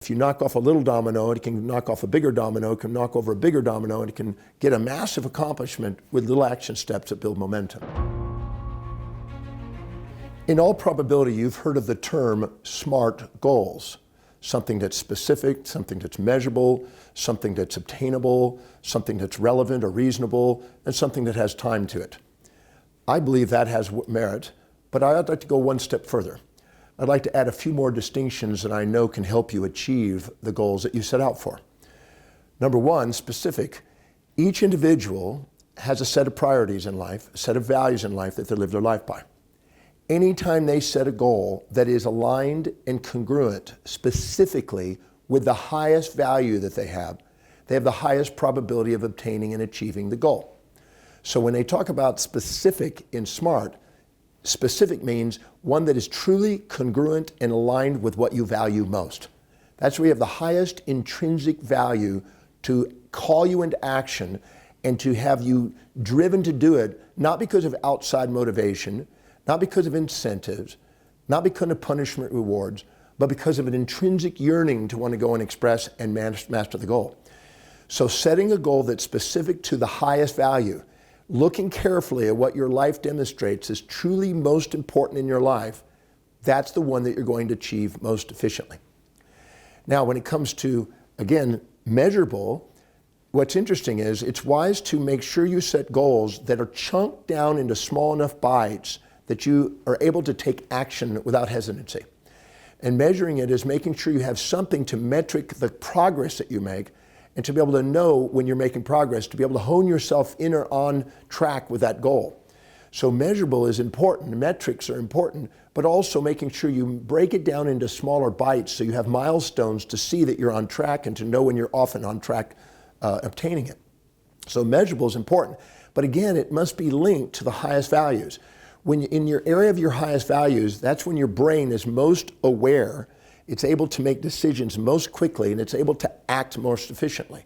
If you knock off a little domino, it can knock off a bigger domino, it can knock over a bigger domino, and it can get a massive accomplishment with little action steps that build momentum. In all probability, you've heard of the term SMART goals. Something that's specific, something that's measurable, something that's obtainable, something that's relevant or reasonable, and something that has time to it. I believe that has merit, but I'd like to go one step further. I'd like to add a few more distinctions that I know can help you achieve the goals that you set out for. Number one, specific. Each individual has a set of priorities in life, a set of values in life that they live their life by. Anytime they set a goal that is aligned and congruent specifically with the highest value that they have the highest probability of obtaining and achieving the goal. So when they talk about specific in SMART, specific means one that is truly congruent and aligned with what you value most. That's where you have the highest intrinsic value to call you into action and to have you driven to do it, not because of outside motivation, not because of incentives, not because of punishment rewards, but because of an intrinsic yearning to want to go and express and master the goal. So setting a goal that's specific to the highest value, looking carefully at what your life demonstrates is truly most important in your life, that's the one that you're going to achieve most efficiently. Now, when it comes to, again, measurable, what's interesting is it's wise to make sure you set goals that are chunked down into small enough bites that you are able to take action without hesitancy. And measuring it is making sure you have something to metric the progress that you make and to be able to know when you're making progress, to be able to hone yourself in or on track with that goal. So measurable is important, metrics are important, but also making sure you break it down into smaller bites so you have milestones to see that you're on track and to know when you're often on track obtaining it. So measurable is important, but again, it must be linked to the highest values. When in your area of your highest values, that's when your brain is most aware. It's able to make decisions most quickly and it's able to act most efficiently.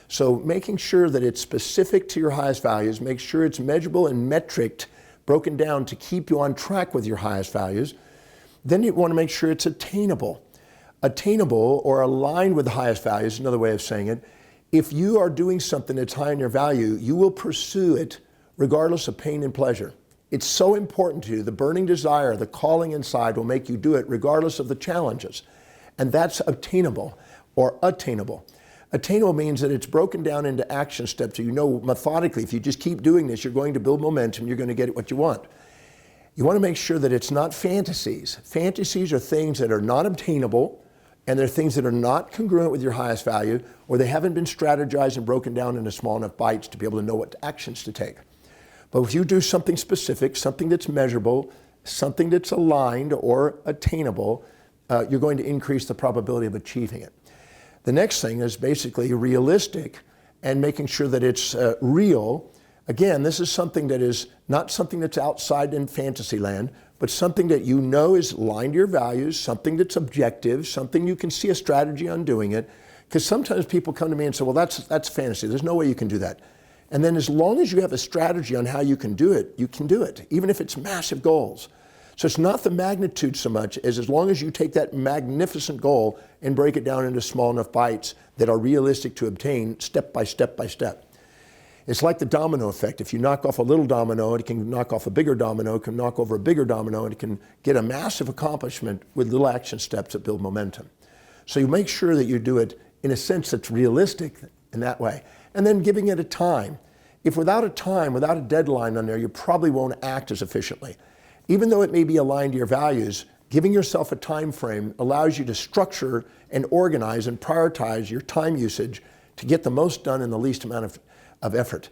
So making sure that it's specific to your highest values, make sure it's measurable and metriced, broken down to keep you on track with your highest values. Then you want to make sure it's attainable. Attainable or aligned with the highest values, another way of saying it. If you are doing something that's high in your value, you will pursue it regardless of pain and pleasure. It's so important to you. The burning desire, the calling inside will make you do it regardless of the challenges. And that's obtainable or attainable. Attainable means that it's broken down into action steps so you know methodically if you just keep doing this, you're going to build momentum, you're going to get what you want. You want to make sure that it's not fantasies. Fantasies are things that are not obtainable and they're things that are not congruent with your highest value or they haven't been strategized and broken down into small enough bites to be able to know what actions to take. But if you do something specific, something that's measurable, something that's aligned or attainable, you're going to increase the probability of achieving it. The next thing is basically realistic and making sure that it's real. Again, this is something that is not something that's outside in fantasy land, but something that you know is aligned to your values, something that's objective, something you can see a strategy on doing it. Because sometimes people come to me and say, well, that's fantasy. There's no way you can do that. And then as long as you have a strategy on how you can do it, even if it's massive goals. So it's not the magnitude so much as long as you take that magnificent goal and break it down into small enough bites that are realistic to obtain step by step by step. It's like the domino effect. If you knock off a little domino, it can knock off a bigger domino, it can knock over a bigger domino, and it can get a massive accomplishment with little action steps that build momentum. So you make sure that you do it in a sense that's realistic in that way. And then giving it a time. If without a time, without a deadline on there, you probably won't act as efficiently. Even though it may be aligned to your values, giving yourself a time frame allows you to structure and organize and prioritize your time usage to get the most done in the least amount of effort.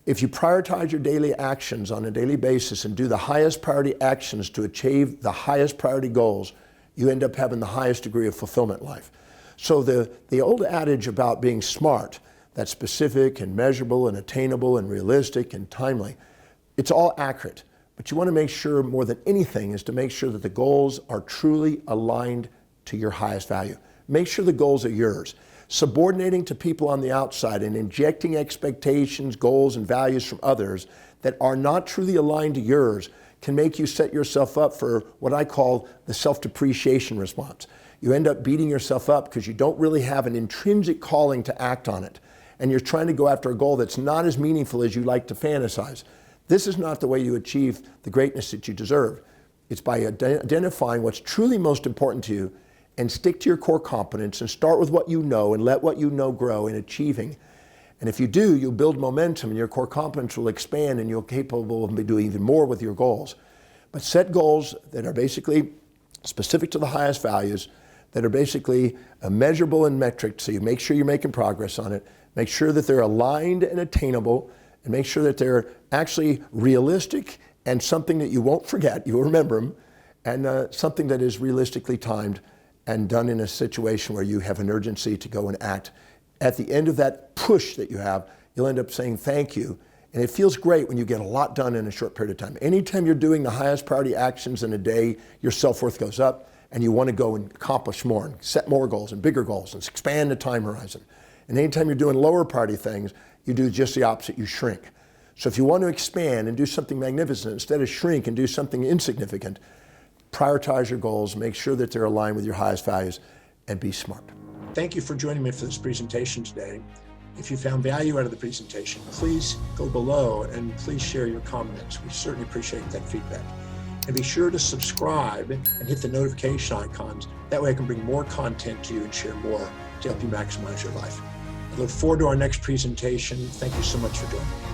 If you prioritize your daily actions on a daily basis and do the highest priority actions to achieve the highest priority goals, you end up having the highest degree of fulfillment in life. So the old adage about being smart, that's specific and measurable and attainable and realistic and timely, it's all accurate. But you want to make sure more than anything is to make sure that the goals are truly aligned to your highest value. Make sure the goals are yours. Subordinating to people on the outside and injecting expectations, goals, and values from others that are not truly aligned to yours can make you set yourself up for what I call the self-depreciation response. you end up beating yourself up because you don't really have an intrinsic calling to act on it. And you're trying to go after a goal that's not as meaningful as you like to fantasize. This is not the way you achieve the greatness that you deserve. It's by identifying what's truly most important to you and stick to your core competence and start with what you know and let what you know grow in achieving. And if you do, you'll build momentum and your core competence will expand and you're capable of doing even more with your goals. But set goals that are basically specific to the highest values, that are basically measurable in metrics, so you make sure you're making progress on it, make sure that they're aligned and attainable, and make sure that they're actually realistic and something that you won't forget, you'll remember them, and something that is realistically timed and done in a situation where you have an urgency to go and act. At the end of that push that you have, you'll end up saying thank you. And it feels great when you get a lot done in a short period of time. Anytime you're doing the highest priority actions in a day, your self-worth goes up and you want to go and accomplish more and set more goals and bigger goals and expand the time horizon. And anytime you're doing lower priority things, you do just the opposite, you shrink. So if you want to expand and do something magnificent, instead of shrink and do something insignificant, prioritize your goals, make sure that they're aligned with your highest values, and be smart. Thank you for joining me for this presentation today. If you found value out of the presentation, please go below and please share your comments. We certainly appreciate that feedback. And be sure to subscribe and hit the notification icons. That way I can bring more content to you and share more to help you maximize your life. I look forward to our next presentation. Thank you so much for joining me.